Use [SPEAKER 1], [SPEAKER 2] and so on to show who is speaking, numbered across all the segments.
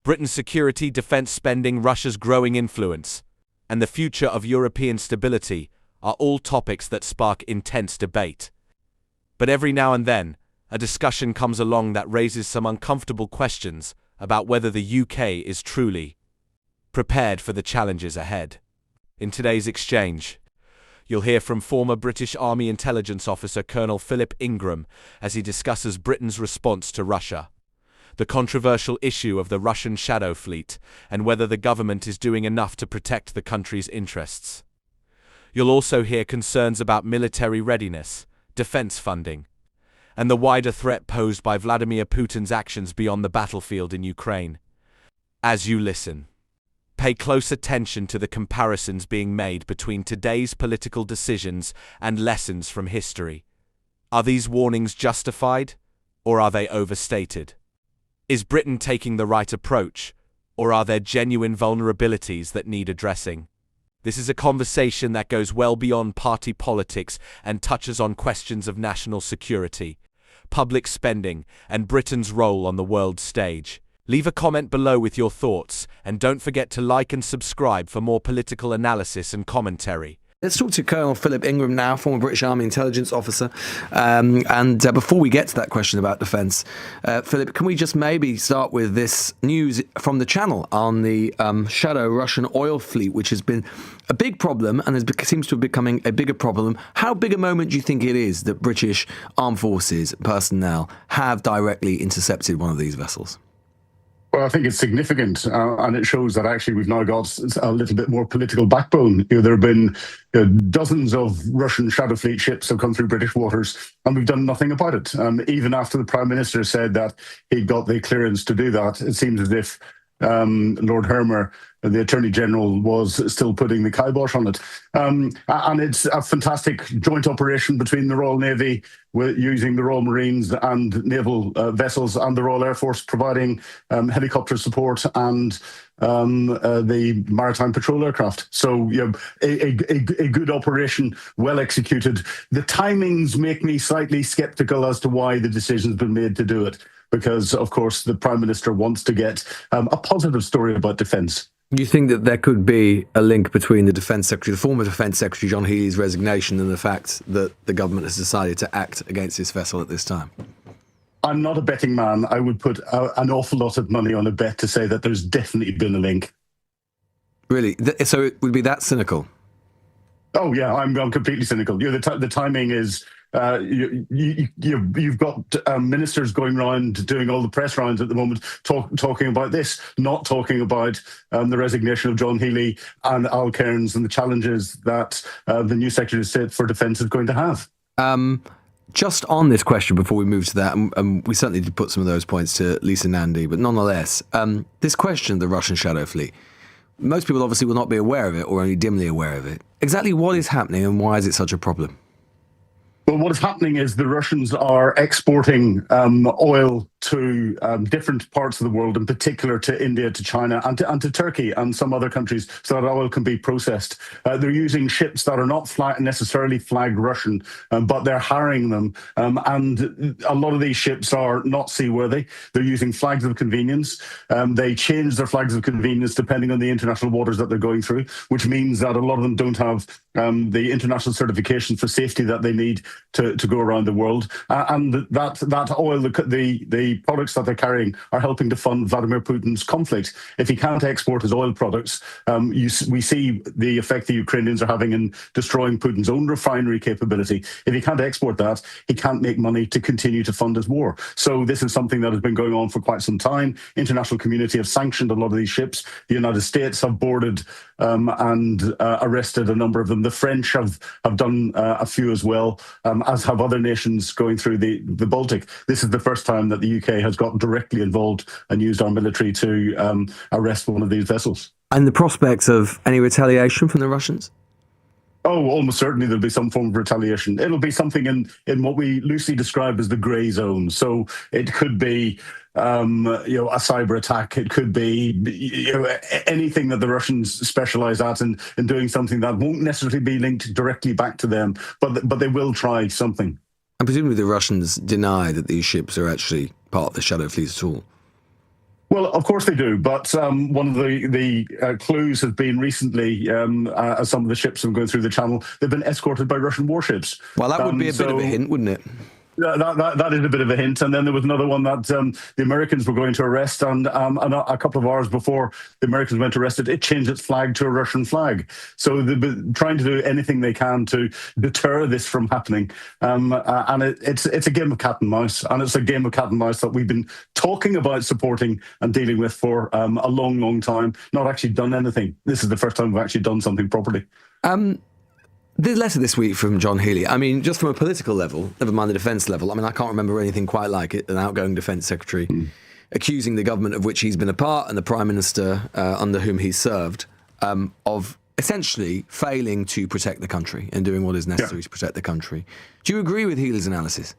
[SPEAKER 1] Britain's security, defence spending, Russia's growing influence, and the future of European stability are all topics that spark intense debate. But every now and then, a discussion comes along that raises some uncomfortable questions about whether the UK is truly prepared for the challenges ahead. In today's exchange, you'll hear from former British Army intelligence officer Colonel Philip Ingram as he discusses Britain's response to Russia, the controversial issue of the Russian shadow fleet, and whether the government is doing enough to protect the country's interests. You'll also hear concerns about military readiness, defense funding, and the wider threat posed by Vladimir Putin's actions beyond the battlefield in Ukraine. As you listen, pay close attention to the comparisons being made between today's political decisions and lessons from history. Are these warnings justified, or are they overstated? Is Britain taking the right approach, or are there genuine vulnerabilities that need addressing? This is a conversation that goes well beyond party politics and touches on questions of national security, public spending, and Britain's role on the world stage. Leave a comment below with your thoughts, and don't forget to like and subscribe for more political analysis and commentary.
[SPEAKER 2] Let's talk to Colonel Philip Ingram now, former British Army intelligence officer. Before we get to that question about defence, Philip, can we just maybe start with this news from the Channel on the shadow Russian oil fleet, which has been a big problem and seems to be becoming a bigger problem. How big a moment do you think it is that British armed forces personnel have directly intercepted one of these vessels?
[SPEAKER 3] Well, I think it's significant, and it shows that actually we've now got a little bit more political backbone. There have been dozens of Russian shadow fleet ships have come through British waters, and we've done nothing about it. Even after the Prime Minister said that he got the clearance to do that, it seems as if Lord Hermer, the Attorney General, was still putting the kibosh on it. And it's a fantastic joint operation between the Royal Navy, using the Royal Marines and naval vessels, and the Royal Air Force providing helicopter support and the maritime patrol aircraft. So a good operation, well executed. The timings make me slightly sceptical as to why the decision's been made to do it, because, of course, the Prime Minister wants to get a positive story about defence.
[SPEAKER 2] Do you think that there could be a link between the Defence Secretary, the former Defence Secretary John Healey's resignation, and the fact that the government has decided to act against this vessel at this time?
[SPEAKER 3] I'm not a betting man. I would put an awful lot of money on a bet to say that there's definitely been a link.
[SPEAKER 2] Really? So it would be that cynical?
[SPEAKER 3] Oh, yeah, I'm completely cynical. The timing is... You've got ministers going around doing all the press rounds at the moment, talking about this, not talking about the resignation of John Healey and Al Cairns and the challenges that the new Secretary of State for Defence is going to have.
[SPEAKER 2] Just on this question, before we move to that, and we certainly did put some of those points to Lisa Nandy, but nonetheless, this question of the Russian shadow fleet, most people obviously will not be aware of it or only dimly aware of it. Exactly what is happening and why is it such a problem?
[SPEAKER 3] Well, what is happening is the Russians are exporting oil to different parts of the world, in particular to India, to China, and to Turkey and some other countries, so that oil can be processed. They're using ships that are not necessarily flagged Russian, but they're hiring them. And a lot of these ships are not seaworthy. They're using flags of convenience. They change their flags of convenience depending on the international waters that they're going through, which means that a lot of them don't have the international certification for safety that they need to go around the world. And that oil, the products that they're carrying, are helping to fund Vladimir Putin's conflict. If he can't export his oil products, we see the effect the Ukrainians are having in destroying Putin's own refinery capability. If he can't export that, he can't make money to continue to fund his war. So this is something that has been going on for quite some time. International community have sanctioned a lot of these ships. The United States have boarded and arrested a number of them. The French have done a few as well, as have other nations going through the Baltic. This is the first time that the UK has got directly involved and used our military to arrest one of these vessels.
[SPEAKER 2] And the prospects of any retaliation from the Russians?
[SPEAKER 3] Oh, almost certainly there'll be some form of retaliation. It'll be something in what we loosely describe as the grey zone. So it could be a cyber attack. It could be anything that the Russians specialise at, and doing something that won't necessarily be linked directly back to them, but they will try something.
[SPEAKER 2] And presumably the Russians deny that these ships are actually part of the shadow fleet at all.
[SPEAKER 3] Well, of course they do, but one of the clues has been recently, as some of the ships have gone through the channel, they've been escorted by Russian warships.
[SPEAKER 2] Well, that would be a bit of a hint, wouldn't it?
[SPEAKER 3] That is a bit of a hint. And then there was another one that the Americans were going to arrest, and a couple of hours before the Americans went to arrest it, it changed its flag to a Russian flag. So they've been trying to do anything they can to deter this from happening. And it's a game of cat and mouse, and it's a game of cat and mouse that we've been talking about supporting and dealing with for a long, long time, not actually done anything. This is the first time we've actually done something properly.
[SPEAKER 2] The letter this week from John Healey, I mean, just from a political level, never mind the defence level, I mean, I can't remember anything quite like it, an outgoing defence secretary accusing the government of which he's been a part and the Prime Minister under whom he's served of essentially failing to protect the country and doing what is necessary to protect the country. Do you agree with Healey's analysis?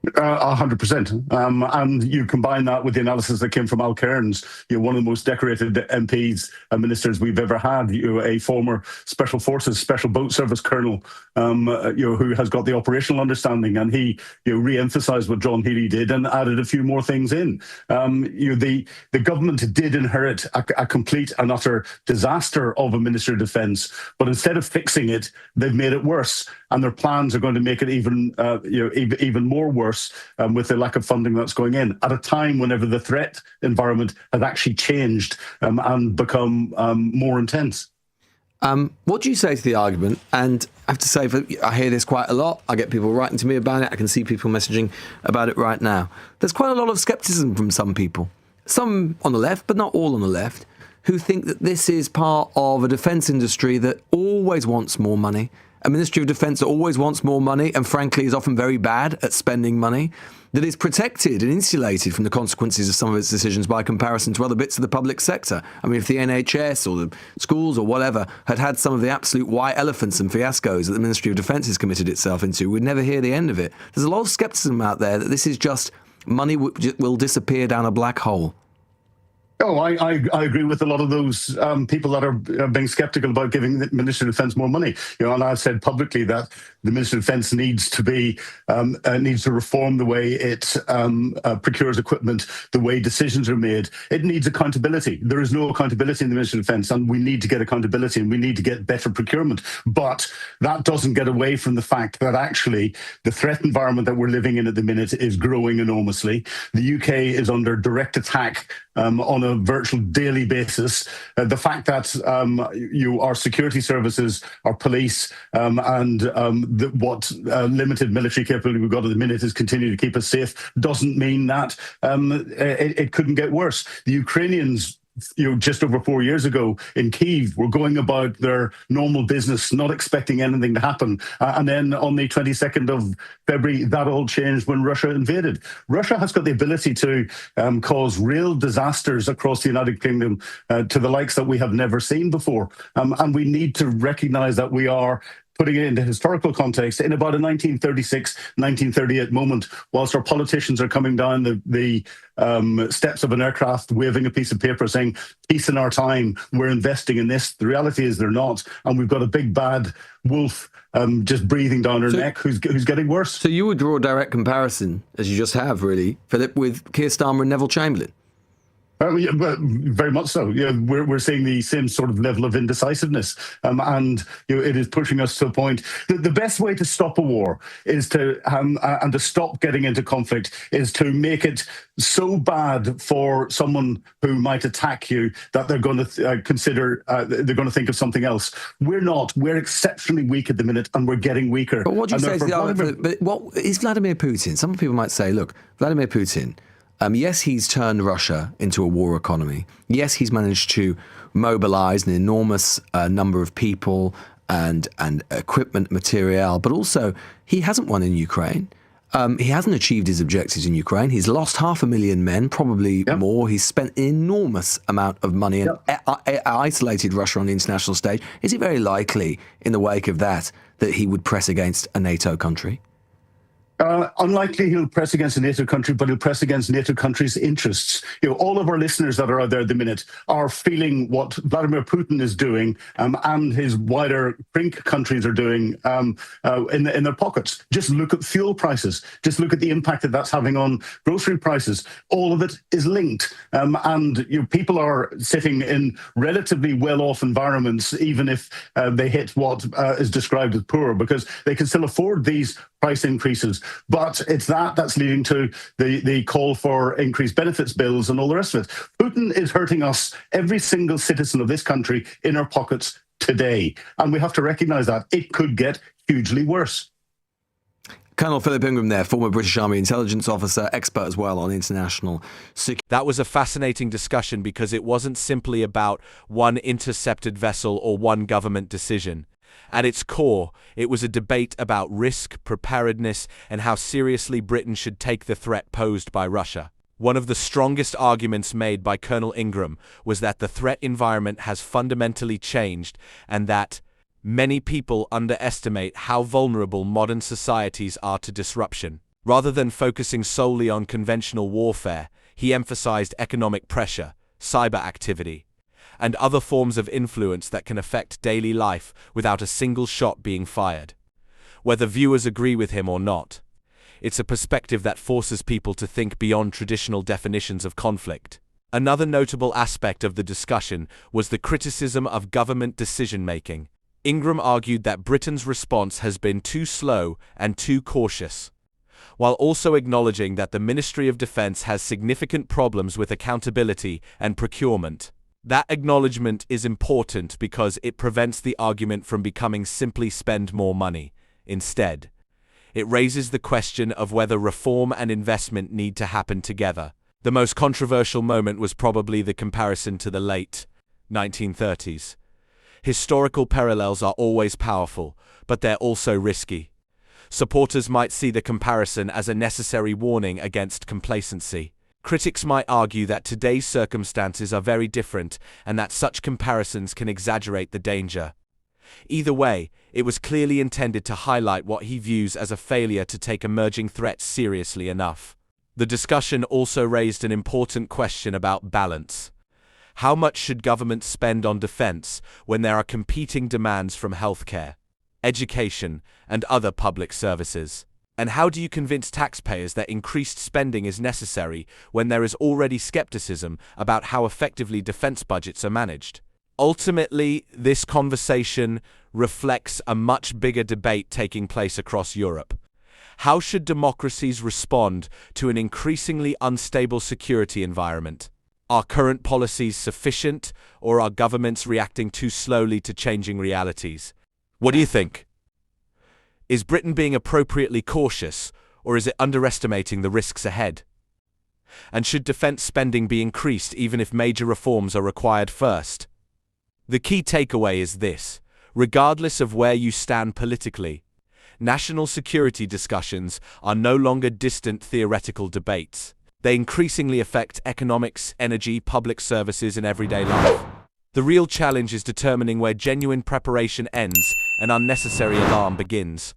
[SPEAKER 3] 100%. And you combine that with the analysis that came from Al Cairns, one of the most decorated MPs and ministers we've ever had, a former Special Forces, Special Boat Service Colonel, who has got the operational understanding, and he re-emphasised what John Healey did and added a few more things in. The government did inherit a complete and utter disaster of a Minister of Defence, but instead of fixing it, they've made it worse, and their plans are going to make it even more worse. With the lack of funding that's going in at a time whenever the threat environment has actually changed and become more intense.
[SPEAKER 2] What do you say to the argument? And I have to say, I hear this quite a lot. I get people writing to me about it. I can see people messaging about it right now. There's quite a lot of scepticism from some people, some on the left, but not all on the left, who think that this is part of a defence industry that always wants more money, a Ministry of Defence that always wants more money and frankly is often very bad at spending money, that is protected and insulated from the consequences of some of its decisions by comparison to other bits of the public sector. I mean, if the NHS or the schools or whatever had some of the absolute white elephants and fiascos that the Ministry of Defence has committed itself into, we'd never hear the end of it. There's a lot of scepticism out there that this is just money will disappear down a black hole.
[SPEAKER 3] Oh, I agree with a lot of those people that are being sceptical about giving the Ministry of Defence more money. And I've said publicly that the Ministry of Defence needs to reform the way it procures equipment, the way decisions are made. It needs accountability. There is no accountability in the Ministry of Defence, and we need to get accountability, and we need to get better procurement. But that doesn't get away from the fact that actually the threat environment that we're living in at the minute is growing enormously. The UK is under direct attack on a virtual daily basis. The fact that our security services, our police, and what limited military capability we've got at the minute is continuing to keep us safe doesn't mean that it couldn't get worse. The Ukrainians, just over 4 years ago in Kyiv, were going about their normal business, not expecting anything to happen. And then on the 22nd of February, that all changed when Russia invaded. Russia has got the ability to cause real disasters across the United Kingdom to the likes that we have never seen before. And we need to recognize that we are putting it into historical context, in about a 1936, 1938 moment, whilst our politicians are coming down the steps of an aircraft, waving a piece of paper saying, peace in our time, we're investing in this. The reality is they're not. And we've got a big bad wolf just breathing down her neck who's getting worse.
[SPEAKER 2] So you would draw a direct comparison, as you just have, really, Philip, with Keir Starmer and Neville Chamberlain?
[SPEAKER 3] Yeah, very much so. We're seeing the same sort of level of indecisiveness, and it is pushing us to a point. The best way to stop a war is to and to stop getting into conflict is to make it so bad for someone who might attack you that they're going to consider they're going to think of something else. We're not. We're exceptionally weak at the minute, and we're getting weaker.
[SPEAKER 2] But what do you say to the argument? But what is Vladimir Putin? Some people might say, look, Vladimir Putin. Yes, he's turned Russia into a war economy. Yes, he's managed to mobilize an enormous number of people and equipment, material, but also he hasn't won in Ukraine. He hasn't achieved his objectives in Ukraine. He's lost 500,000 men, probably more. He's spent an enormous amount of money and isolated Russia on the international stage. Is it very likely, in the wake of that he would press against a NATO country?
[SPEAKER 3] Unlikely he'll press against a NATO country, but he'll press against NATO countries' interests. All of our listeners that are out there at the minute are feeling what Vladimir Putin is doing and his wider BRIC countries are doing in their pockets. Just look at fuel prices. Just look at the impact that that's having on grocery prices. All of it is linked. And people are sitting in relatively well-off environments, even if they hit what is described as poor, because they can still afford these price increases. But it's that's leading to the call for increased benefits bills and all the rest of it. Putin is hurting us, every single citizen of this country, in our pockets today. And we have to recognise that. It could get hugely worse.
[SPEAKER 2] Colonel Philip Ingram there, former British Army intelligence officer, expert as well on international security.
[SPEAKER 1] That was a fascinating discussion because it wasn't simply about one intercepted vessel or one government decision. At its core, it was a debate about risk, preparedness, and how seriously Britain should take the threat posed by Russia. One of the strongest arguments made by Colonel Ingram was that the threat environment has fundamentally changed and that many people underestimate how vulnerable modern societies are to disruption. Rather than focusing solely on conventional warfare, he emphasized economic pressure, cyber activity, and other forms of influence that can affect daily life without a single shot being fired. Whether viewers agree with him or not, it's a perspective that forces people to think beyond traditional definitions of conflict. Another notable aspect of the discussion was the criticism of government decision-making. Ingram argued that Britain's response has been too slow and too cautious, while also acknowledging that the Ministry of Defence has significant problems with accountability and procurement. That acknowledgement is important because it prevents the argument from becoming simply spend more money. Instead, it raises the question of whether reform and investment need to happen together. The most controversial moment was probably the comparison to the late 1930s. Historical parallels are always powerful, but they're also risky. Supporters might see the comparison as a necessary warning against complacency. Critics might argue that today's circumstances are very different and that such comparisons can exaggerate the danger. Either way, it was clearly intended to highlight what he views as a failure to take emerging threats seriously enough. The discussion also raised an important question about balance. How much should governments spend on defense when there are competing demands from healthcare, education, and other public services? And how do you convince taxpayers that increased spending is necessary when there is already skepticism about how effectively defense budgets are managed? Ultimately, this conversation reflects a much bigger debate taking place across Europe. How should democracies respond to an increasingly unstable security environment? Are current policies sufficient, or are governments reacting too slowly to changing realities? What do you think? Is Britain being appropriately cautious, or is it underestimating the risks ahead? And should defense spending be increased even if major reforms are required first? The key takeaway is this: regardless of where you stand politically, national security discussions are no longer distant theoretical debates. They increasingly affect economics, energy, public services, and everyday life. The real challenge is determining where genuine preparation ends and unnecessary alarm begins.